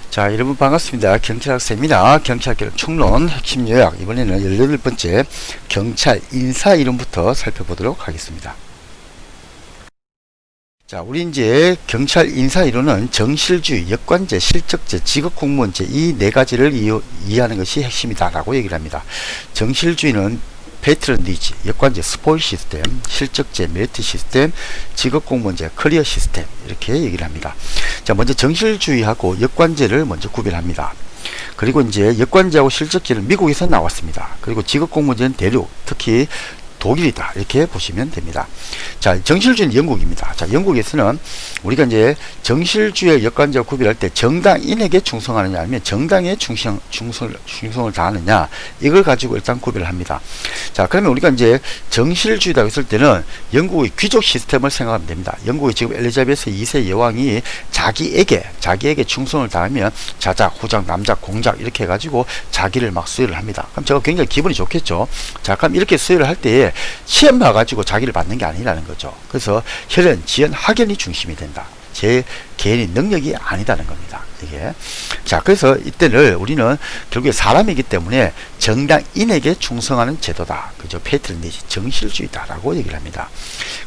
자, 여러분 반갑습니다. 경찰학습니다. 경찰교육 총론 핵심 요약, 이번에는 18번째 경찰 인사 이론부터 살펴보도록 하겠습니다. 자, 우리 이제 경찰 인사 이론은 정실주의, 역관제, 실적제, 직업공무원제 이 네 가지를 이해하는 것이 핵심이다라고 얘기를 합니다. 정실주의는 패트런니지, 역관제, 스포일 시스템, 실적제, 메리트 시스템, 직업공무원제, 커리어 시스템 이렇게 얘기를 합니다. 자, 먼저 정실주의하고 역관제를 먼저 구별합니다. 그리고 이제 역관제하고 실적제는 미국에서 나왔습니다. 그리고 직업공무원제는 대륙, 특히 독일이다 이렇게 보시면 됩니다. 자, 정실주의는 영국입니다. 자, 영국에서는 우리가 이제 정실주의 역관제와 구별할 때 정당인에게 충성하느냐 아니면 정당에 충성을 다하느냐 이걸 가지고 일단 구별을 합니다. 자, 그러면 우리가 이제 정실주의라고 했을 때는 영국의 귀족 시스템을 생각하면 됩니다. 영국의 지금 엘리자베스 2세 여왕이 자기에게 충성을 다하면 자작, 후작, 남작, 공작 이렇게 해가지고 자기를 막 수혈을 합니다. 그럼 제가 굉장히 기분이 좋겠죠. 자, 그럼 이렇게 수혈을 할 때에 시험 봐가지고 자기를 받는 게 아니라는 거죠. 그래서 혈연, 지연, 학연이 중심이 된다. 제 개인의 능력이 아니다는 겁니다. 이게. 자, 그래서 이때를 우리는 결국에 사람이기 때문에 정당인에게 충성하는 제도다. 그죠? 패트런니지, 정실주의다라고 얘기를 합니다.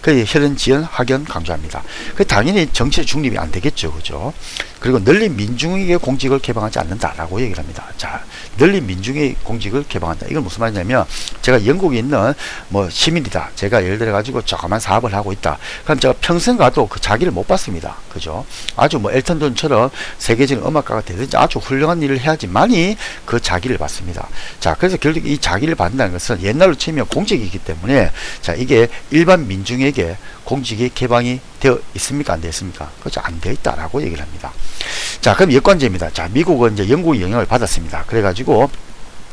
그 혈연, 지연, 학연 강조합니다. 그 당연히 정치 중립이 안 되겠죠. 그죠? 그리고 널리 민중에게 공직을 개방하지 않는다라고 얘기를 합니다. 자, 널리 민중의 공직을 개방한다. 이건 무슨 말이냐면 제가 영국에 있는 뭐 시민이다. 제가 예를 들어 가지고 조그만 사업을 하고 있다. 그럼 제가 평생 가도 그 자기를 못 받습니다. 그죠? 아주 뭐 엘튼 존처럼 세계적인 음악가가 되든지 아주 훌륭한 일을 해야지만이 그 자기를 받습니다. 자, 그래서 결국 이 자기를 받는다는 것은 옛날로 치면 공직이기 때문에 자, 이게 일반 민중에게 공직이 개방이 되어 있습니까? 안 되어 있습니까? 그렇죠. 안 되어 있다라고 얘기를 합니다. 자, 그럼 역관제입니다. 자, 미국은 이제 영국의 영향을 받았습니다. 그래가지고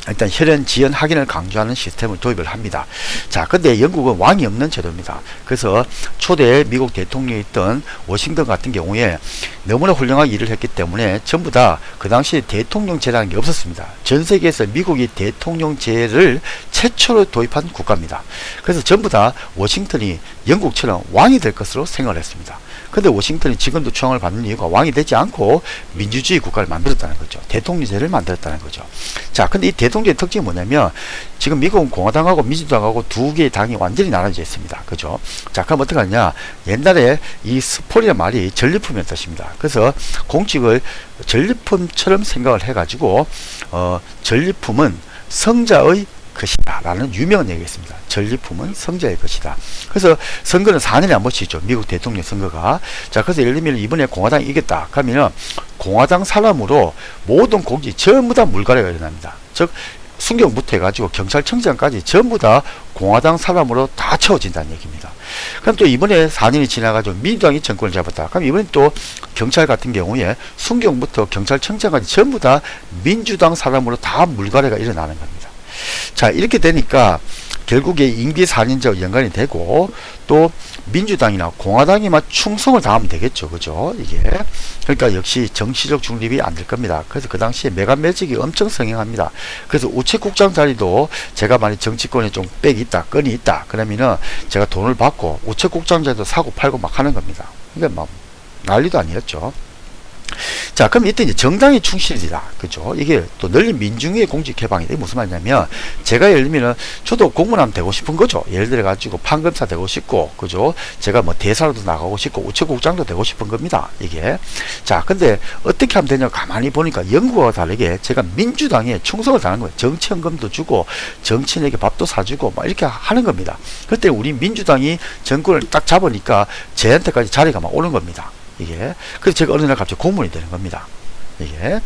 일단 혈연, 지연, 학연을 강조하는 시스템을 도입을 합니다. 자, 근데 영국은 왕이 없는 제도입니다. 그래서 초대 미국 대통령이 있던 워싱턴 같은 경우에 너무나 훌륭하게 일을 했기 때문에 전부 다 그 당시에 대통령제라는 게 없었습니다. 전 세계에서 미국이 대통령제를 최초로 도입한 국가입니다. 그래서 전부 다 워싱턴이 영국처럼 왕이 될 것으로 생각을 했습니다. 근데 워싱턴이 지금도 추앙을 받는 이유가 왕이 되지 않고 민주주의 국가를 만들었다는 거죠. 대통령제를 만들었다는 거죠. 자, 근데 이 대통령제의 특징이 뭐냐면 지금 미국은 공화당하고 민주당하고 두 개의 당이 완전히 나눠져 있습니다. 그죠? 자, 그럼 어떻게 하냐? 옛날에 이 스폴이라는 말이 전리품이라는 뜻입니다. 그래서 공직을 전리품처럼 생각을 해가지고 전리품은 성자의 것이다 라는 유명한 얘기가 있습니다. 전리품은 성자의 것이다. 그래서 선거는 4년에 한 번씩 있죠. 미국 대통령 선거가. 자, 그래서 예를 들면 이번에 공화당이 이겼다 그러면 공화당 사람으로 모든 공직 전부 다 물갈이가 일어납니다. 즉 순경부터 해가지고 경찰청장까지 전부 다 공화당 사람으로 다 채워진다는 얘기입니다. 그럼 또 이번에 4년이 지나가지고 민주당이 정권을 잡았다. 그럼 이번에 또 경찰 같은 경우에 순경부터 경찰청장까지 전부 다 민주당 사람으로 다 물갈이가 일어나는 겁니다. 자, 이렇게 되니까 결국에 임기 4년제와 연관이 되고 또 민주당이나 공화당에만 충성을 다하면 되겠죠. 그죠? 이게. 그러니까 역시 정치적 중립이 안 될 겁니다. 그래서 그 당시에 매간매직이 엄청 성행합니다. 그래서 우체국장 자리도 제가 만약 정치권에 좀 빽이 있다, 건이 있다, 그러면은 제가 돈을 받고 우체국장 자리도 사고 팔고 막 하는 겁니다. 그러니까 막 난리도 아니었죠. 자, 그럼 이때 이제 정당의 충실이다. 그죠? 이게 또 널리 민중의 공직 개방이다. 이게 무슨 말이냐면, 제가 예를 들면, 저도 공무원 되고 싶은 거죠. 예를 들어가지고 판검사 되고 싶고, 그죠? 제가 뭐 대사로도 나가고 싶고, 우체국장도 되고 싶은 겁니다. 이게. 자, 근데 어떻게 하면 되냐? 가만히 보니까 영국과 다르게 제가 민주당에 충성을 다하는 거예요. 정치연금도 주고, 정치인에게 밥도 사주고, 막 이렇게 하는 겁니다. 그때 우리 민주당이 정권을 딱 잡으니까 제한테까지 자리가 막 오는 겁니다. 이게. 그래서 제가 어느 날 갑자기 공무원이 되는 겁니다. 이게.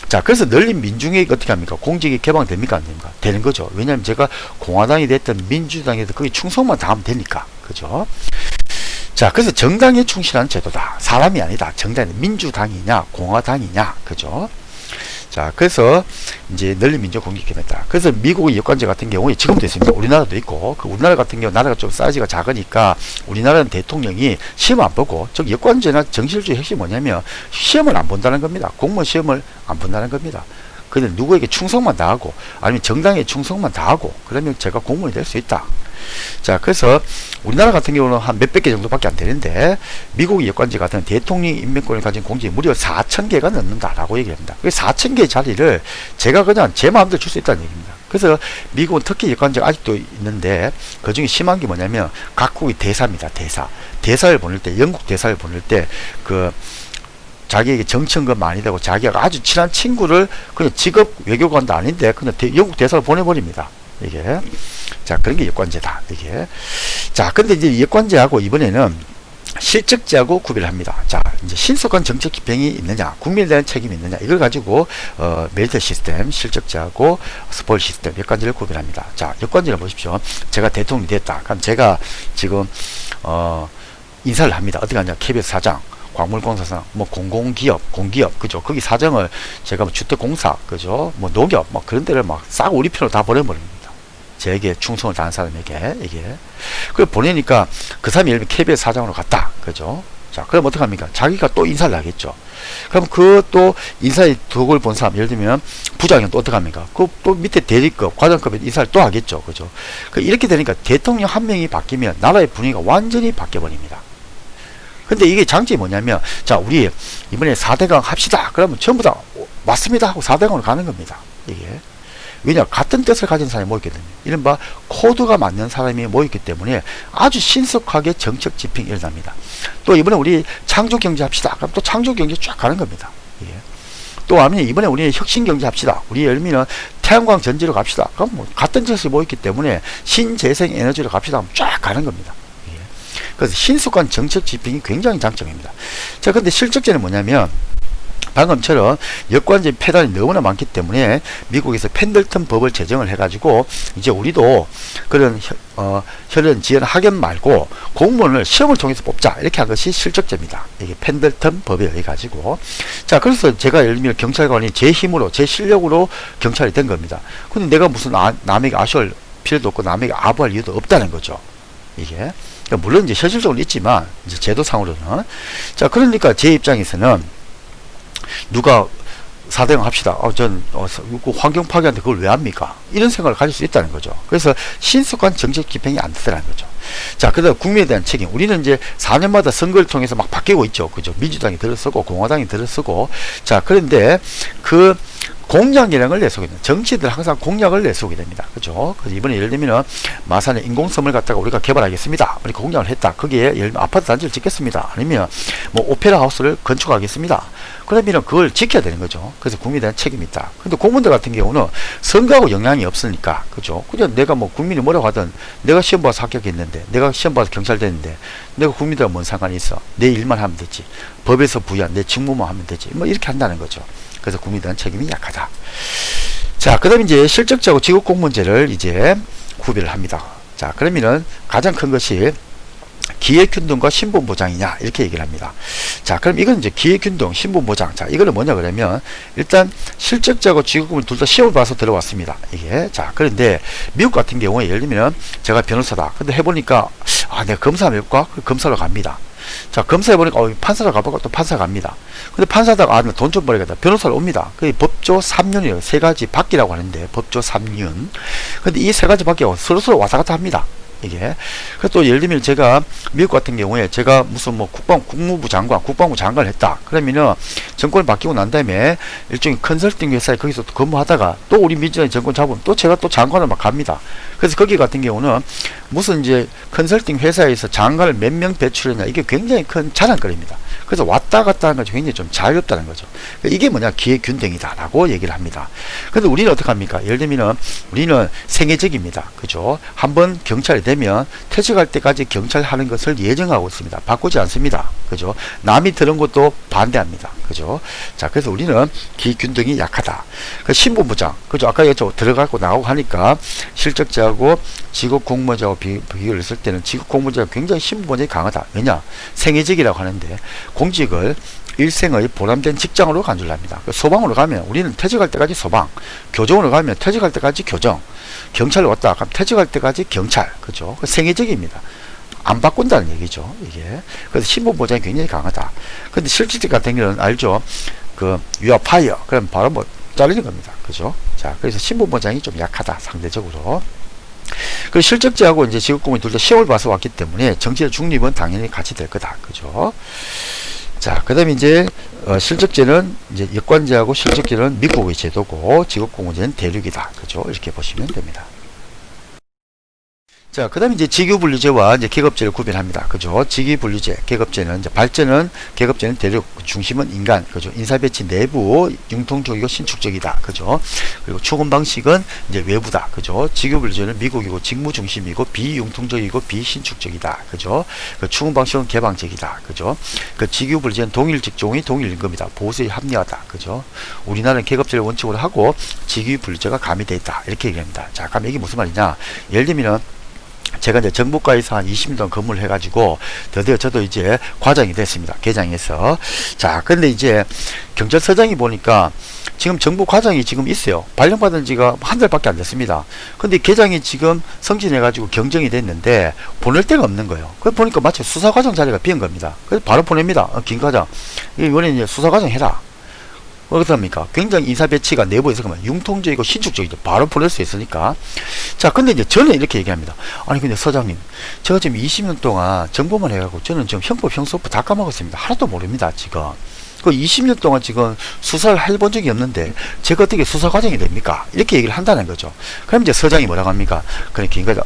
자, 그래서 널리 민중에게 어떻게 합니까? 공직이 개방됩니까? 안 됩니까? 되는 거죠. 왜냐하면 제가 공화당이 됐든 민주당이 됐든 거기 충성만 다하면 되니까. 그죠? 자, 그래서 정당에 충실한 제도다. 사람이 아니다. 정당이 민주당이냐, 공화당이냐. 그죠? 자, 그래서 이제 널리 민족 공격했다. 그래서 미국의 역관제 같은 경우에 지금도 있습니다. 우리나라도 있고, 그 우리나라 같은 경우 나라가 좀 사이즈가 작으니까 우리나라는 대통령이 시험 안 보고, 즉 역관제나 정실주의 핵심이 뭐냐면 시험을 안 본다는 겁니다. 공무원 시험을 안 본다는 겁니다. 근데 누구에게 충성만 다하고 아니면 정당에 충성만 다하고 그러면 제가 공무원이 될 수 있다. 자, 그래서 우리나라 같은 경우는 한 몇백 개 정도밖에 안 되는데 미국 여권제 같은 대통령 임명권을 가진 공직이 무려 4,000개가 넘는다라고 얘기합니다. 그 4,000개 자리를 제가 그냥 제 마음대로 줄 수 있다는 얘기입니다. 그래서 미국은 특히 여권제가 아직도 있는데 그 중에 심한 게 뭐냐면 각국의 대사입니다. 대사를 보낼 때, 영국 대사를 보낼 때 그 자기에게 정치연금 많이 되고 자기가 아주 친한 친구를 그냥 직업 외교관도 아닌데 그냥 영국 대사로 보내버립니다. 이게. 자, 그런 게 여권제다. 이게. 자, 근데 이제 여권제하고 이번에는 실적제하고 구별을 합니다. 자, 이제 신속한 정책 집행이 있느냐, 국민에 대한 책임이 있느냐, 이걸 가지고, 메리트 시스템, 실적제하고 스포일 시스템, 여권제를 구별합니다. 자, 여권제를 보십시오. 제가 대통령이 됐다. 그럼 제가 지금, 인사를 합니다. 어떻게 하냐, KBS 사장, 광물공사상, 뭐 공공기업, 공기업, 그죠? 거기 사정을 제가 뭐 주택공사, 그죠? 뭐 농협, 뭐 그런 데를 막 싹 우리 편으로 다 보내버립니다. 제게 충성을 다한 사람에게, 이게. 그걸 보내니까 그 사람이 예를 들면 KBS 사장으로 갔다. 그죠? 자, 그럼 어떡합니까? 자기가 또 인사를 하겠죠. 그럼 그 또 인사의 덕을 본 사람, 예를 들면 부장은 또 어떡합니까? 그 또 밑에 대리급, 과장급에 인사를 또 하겠죠. 그죠? 이렇게 되니까 대통령 한 명이 바뀌면 나라의 분위기가 완전히 바뀌어버립니다. 근데 이게 장점이 뭐냐면, 자, 우리 이번에 4대강 합시다. 그러면 전부 다 맞습니다 하고 4대강으로 가는 겁니다. 이게. 왜냐? 같은 뜻을 가진 사람이 모였거든요. 이른바 코드가 맞는 사람이 모였기 때문에 아주 신속하게 정책 집행이 일어납니다. 또 이번에 우리 창조경제 합시다. 그럼 또 창조경제 쫙 가는 겁니다. 이게. 또 아니 이번에 우리 혁신경제 합시다. 우리 예를 들면 태양광 전지로 갑시다. 그럼 뭐 같은 뜻이 모였기 때문에 신재생 에너지로 갑시다. 하면 쫙 가는 겁니다. 그래서 신속한 정책 집행이 굉장히 장점입니다. 자, 근데 실적제는 뭐냐면 방금처럼 여권제 폐단이 너무나 많기 때문에 미국에서 펜들턴 법을 제정을 해가지고 이제 우리도 그런 혈연, 지연, 학연 말고 공무원을 시험을 통해서 뽑자 이렇게 한 것이 실적제입니다. 이게 펜들턴 법에 의해 가지고. 자, 그래서 제가 예를 들면 경찰관이 제 힘으로 제 실력으로 경찰이 된 겁니다. 근데 내가 무슨 남에게 아쉬울 필요도 없고 남에게 아부할 이유도 없다는 거죠. 이게. 물론 이제 현실적으로 있지만 이제 제도상으로는. 자, 그러니까 제 입장에서는 누가 4대강 합시다. 전 환경 파괴한테 그걸 왜 합니까? 이런 생각을 가질 수 있다는 거죠. 그래서 신속한 정책 집행이 안 되더라는 거죠. 자, 그다음 국민에 대한 책임. 우리는 이제 4년마다 선거를 통해서 막 바뀌고 있죠. 그죠? 민주당이 들어서고 공화당이 들어서고. 자, 그런데 그 공약이라는 걸 내세우게 됩니다. 정치들 항상 공약을 내세우게 됩니다. 그죠? 그래서 이번에 예를 들면 마산에 인공섬을 갖다가 우리가 개발하겠습니다. 우리 공약을 했다. 거기에 예를 들면 아파트 단지를 짓겠습니다. 아니면 뭐 오페라 하우스를 건축하겠습니다. 그러면 그걸 지켜야 되는 거죠. 그래서 국민에 대한 책임이 있다. 근데 공무원들 같은 경우는 선거하고 영향이 없으니까, 그죠? 그냥 내가 뭐 국민이 뭐라고 하든 내가 시험 봐서 합격했는데, 내가 시험 봐서 경찰 됐는데, 내가 국민들하고 뭔 상관이 있어? 내 일만 하면 되지. 법에서 부여한 내 직무만 하면 되지. 뭐 이렇게 한다는 거죠. 그래서 국민에 대한 책임이 약하다. 자, 그 다음에 이제 실적제하고 직업공무원제를 이제 구별을 합니다. 자, 그러면은 가장 큰 것이 기획균등과 신분보장이냐 이렇게 얘기를 합니다. 자, 그럼 이건 이제 기획균등, 신분보장. 자, 이거는 뭐냐 그러면 일단 실적자하고 직업군을 둘 다 시험을 봐서 들어왔습니다. 이게. 자, 그런데 미국 같은 경우에 예를 들면 제가 변호사다. 근데 해보니까 내가 검사하면 할까? 검사로 갑니다. 자, 검사해보니까 판사로 가볼까? 또 판사 갑니다. 근데 판사다가 돈 좀 벌어야겠다. 변호사로 옵니다. 그 법조 3년이에요. 세 가지 바뀌라고 하는데 법조 3년. 근데 이 세 가지 바뀌고 서로서로 왔다 갔다 합니다. 이게. 그래서 또 예를 들면 제가 미국 같은 경우에 제가 무슨 뭐 국무부 장관, 국방부 장관을 했다. 그러면은 정권이 바뀌고 난 다음에 일종의 컨설팅 회사에 거기서 또 근무하다가 또 우리 민주당이 정권 잡으면 또 제가 또 장관을 막 갑니다. 그래서 거기 같은 경우는 무슨 이제 컨설팅 회사에서 장관을 몇 명 배출했냐 이게 굉장히 큰 자랑거리입니다. 그래서 왔다 갔다 하는 것이 굉장히 좀 자유롭다는 거죠. 이게 뭐냐 기획균등이다 라고 얘기를 합니다. 근데 우리는 어떡합니까? 예를 들면 우리는 생애적입니다. 그죠? 한번 경찰이 되면 퇴직할 때까지 경찰 하는 것을 예정하고 있습니다. 바꾸지 않습니다. 그죠? 남이 들은 것도 반대합니다. 그죠? 자, 그래서 우리는 기획균등이 약하다. 그 신분보장. 그죠? 아까 들어가고 나오고 하니까 실적자하고 직업공무원자하고 비교를 했을 때는 직업공무원자가 굉장히 신분보장이 강하다. 왜냐? 생애직이라고 하는데 공직을 일생의 보람된 직장으로 간주를 합니다. 소방으로 가면 우리는 퇴직할 때까지 소방, 교정으로 가면 퇴직할 때까지 교정, 경찰로 왔다 그럼 퇴직할 때까지 경찰, 그죠? 생애직입니다. 안 바꾼다는 얘기죠, 이게. 그래서 신분보장이 굉장히 강하다. 근데 실질적 같은 경우는 알죠? 그, you are fire. 그럼 바로 뭐, 잘리는 겁니다. 그죠? 자, 그래서 신분보장이 좀 약하다, 상대적으로. 그 실적제하고 이제 지급공무원이 둘 다 시험을 봐서 왔기 때문에 정치적 중립은 당연히 같이 될 거다. 그죠? 자, 그 다음에 이제 실적제는 이제 역관제하고 실적제는 미국의 제도고 지급공무제는 대륙이다. 그죠? 이렇게 보시면 됩니다. 자, 그 다음에 이제 직유분리제와 이제 계급제를 구별합니다. 그죠? 직유분리제, 계급제는 이제 발전은, 계급제는 대륙, 중심은 인간, 그죠? 인사배치 내부, 융통적이고 신축적이다. 그죠? 그리고 추금 방식은 이제 외부다. 그죠? 직유분리제는 미국이고 직무중심이고 비융통적이고 비신축적이다. 그죠? 그 추금 방식은 개방적이다. 그죠? 그 직유분리제는 동일 직종이 동일 임금이다. 보수에 합리하다. 그죠? 우리나라는 계급제를 원칙으로 하고 직유분리제가 가미되어 있다. 이렇게 얘기합니다. 자, 그럼 이게 무슨 말이냐? 예를 들면은 제가 이제 정부과에서 한 20년 동안 근무를 해가지고 드디어 저도 이제 과장이 됐습니다. 계장에서. 자, 근데 이제 경찰서장이 보니까 지금 정부 과장이 지금 있어요. 발령받은 지가 한 달밖에 안 됐습니다. 근데 계장이 지금 승진해가지고 경정이 됐는데 보낼 데가 없는 거예요. 그래서 보니까 마치 수사과장 자리가 비은 겁니다. 그래서 바로 보냅니다. 김 과장, 이번에 이제 수사과장 해라. 어떻습니까? 굉장히 인사 배치가 내부에서 그러면 융통적이고 신축적이죠. 바로 보낼 수 있으니까. 자, 근데 이제 저는 이렇게 얘기합니다. 아니, 근데 서장님, 제가 지금 20년 동안 정보만 해가지고 저는 지금 형법, 형소법 다 까먹었습니다. 하나도 모릅니다, 지금. 그 20년 동안 지금 수사를 해본 적이 없는데 제가 어떻게 수사 과정이 됩니까? 이렇게 얘기를 한다는 거죠. 그럼 이제 서장이 뭐라고 합니까? 그러니까 김과장,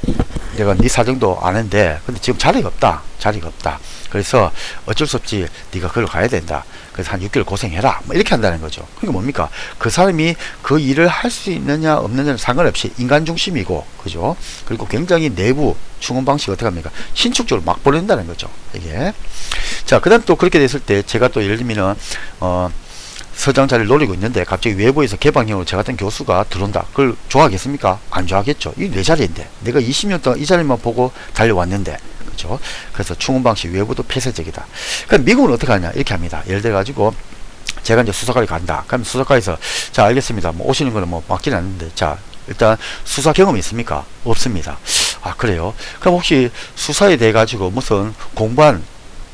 내가 네 사정도 아는데 근데 지금 자리가 없다. 자리가 없다. 그래서 어쩔 수 없지. 네가 그걸 가야 된다. 그래서 한 6개월 고생해라. 뭐 이렇게 한다는 거죠. 그러니까 뭡니까? 그 사람이 그 일을 할 수 있느냐 없느냐는 상관없이 인간 중심이고, 그죠? 그리고 굉장히 내부 충원 방식이 어떻게 합니까? 신축적으로 막 보낸다는 거죠. 이게. 자, 그 다음 또 그렇게 됐을 때 제가 또 예를 들면은 서장 자리를 노리고 있는데 갑자기 외부에서 개방형으로 저 같은 교수가 들어온다. 그걸 좋아하겠습니까? 안 좋아하겠죠. 이 내 자리인데 내가 20년 동안 이 자리만 보고 달려왔는데, 그렇죠? 그래서 충원 방식 외부도 폐쇄적이다. 그럼 미국은 어떻게 하냐? 이렇게 합니다. 예를 들어 가지고 제가 이제 수사과에 간다. 그럼 수사과에서 자, 알겠습니다. 뭐 오시는 거는 뭐 맞지는 않는데, 자, 일단 수사 경험이 있습니까? 없습니다. 아, 그래요? 그럼 혹시 수사에 대해 가지고 무슨 공부한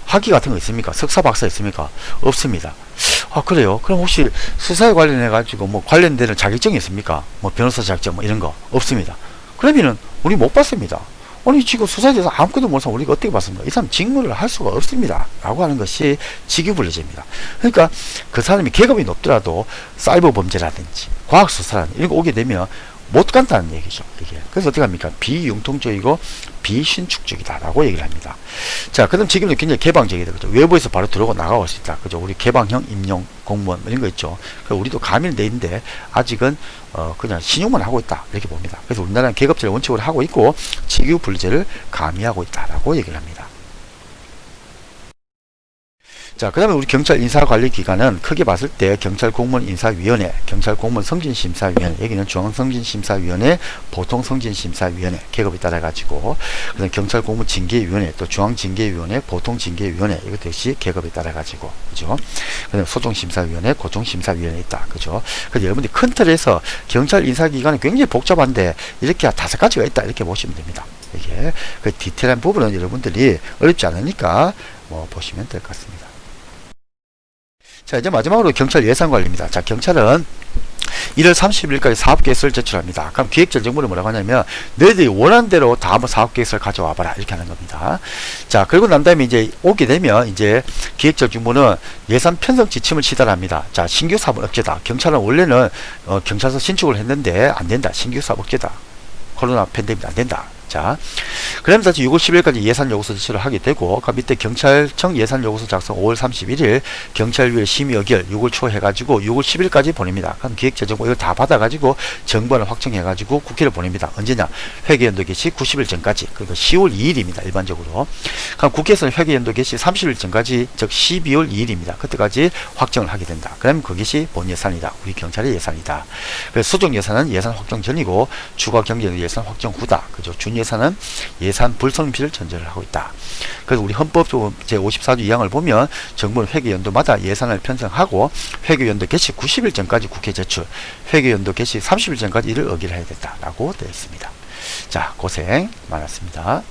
학위 같은 거 있습니까? 석사 박사 있습니까? 없습니다. 아, 그래요? 그럼 혹시 수사에 관련해 가지고 뭐 관련되는 자격증이 있습니까? 뭐 변호사 자격증 뭐 이런 거 없습니다. 그러면은 우리 못 받습니다. 아니, 지금 수사에 대해서 아무것도 모르는 사람 우리가 어떻게 받습니까? 이 사람 직무를 할 수가 없습니다. 라고 하는 것이 직위분리제입니다. 그러니까 그 사람이 계급이 높더라도 사이버 범죄라든지 과학수사라든지 이런 거 오게 되면 못 간다는 얘기죠. 이게. 그래서 어떻게 합니까? 비융통적이고 비신축적이다 라고 얘기를 합니다. 자, 그 다음 지금은 굉장히 개방적이다. 그죠? 외부에서 바로 들어오고 나가올 수 있다. 그죠? 우리 개방형 임용 공무원 이런 거 있죠. 우리도 가미돼 있는데 아직은 그냥 신용만 하고 있다. 이렇게 봅니다. 그래서 우리나라는 계급제를 원칙으로 하고 있고 직유분리제를 가미하고 있다 라고 얘기를 합니다. 자, 그 다음에 우리 경찰 인사관리기관은 크게 봤을 때 경찰공무원 인사위원회, 경찰공무원 성진심사위원회, 여기는 중앙성진심사위원회, 보통성진심사위원회 계급에 따라 가지고, 그다음 경찰공무원 징계위원회, 또 중앙징계위원회, 보통징계위원회, 이것 역시 계급에 따라 가지고, 그죠? 그다음 소송심사위원회, 고통심사위원회 있다, 그죠? 그래서 여러분들이 큰 틀에서 경찰 인사기관은 굉장히 복잡한데 이렇게 5가지가 있다, 이렇게 보시면 됩니다. 이게 그 디테일한 부분은 여러분들이 어렵지 않으니까 뭐 보시면 될 것 같습니다. 자, 이제 마지막으로 경찰 예산관리입니다. 자, 경찰은 1월 30일까지 사업계획서를 제출합니다. 그럼 기획재정부는 뭐라고 하냐면 너희들이 원하는 대로 다 한번 사업계획서를 가져와 봐라, 이렇게 하는 겁니다. 자, 그리고 난 다음에 이제 오게 되면 이제 기획재정부는 예산 편성 지침을 시달합니다. 자, 신규 사업 억제다. 경찰은 원래는 경찰서 신축을 했는데 안 된다. 신규 사업 억제다. 코로나 팬데믹 안 된다. 자, 그러면서 6월 10일까지 예산 요구서 제출을 하게 되고, 그 밑에 경찰청 예산 요구서 작성 5월 31일, 경찰위의 심의 의결 6월 초 해가지고 6월 10일까지 보냅니다. 그럼 기획재정부 이걸 다 받아가지고 정부안을 확정해가지고 국회를 보냅니다. 언제냐? 회계연도 개시 90일 전까지. 그리고 10월 2일입니다. 일반적으로. 그럼 국회에서는 회계연도 개시 30일 전까지, 즉 12월 2일입니다. 그때까지 확정을 하게 된다. 그러면 그것이 본 예산이다. 우리 경찰의 예산이다. 그래서 수정 예산은 예산 확정 전이고 추가 경제는 예산 확정 후다. 그죠? 준 예산은 예산 불성립시를 전제를 하고 있다. 그래서 우리 헌법 제54조 2항을 보면 정부는 회계연도마다 예산을 편성하고 회계연도 개시 90일 전까지 국회 제출, 회계연도 개시 30일 전까지 이를 의결해야 된다라고 되어 있습니다. 자, 고생 많았습니다.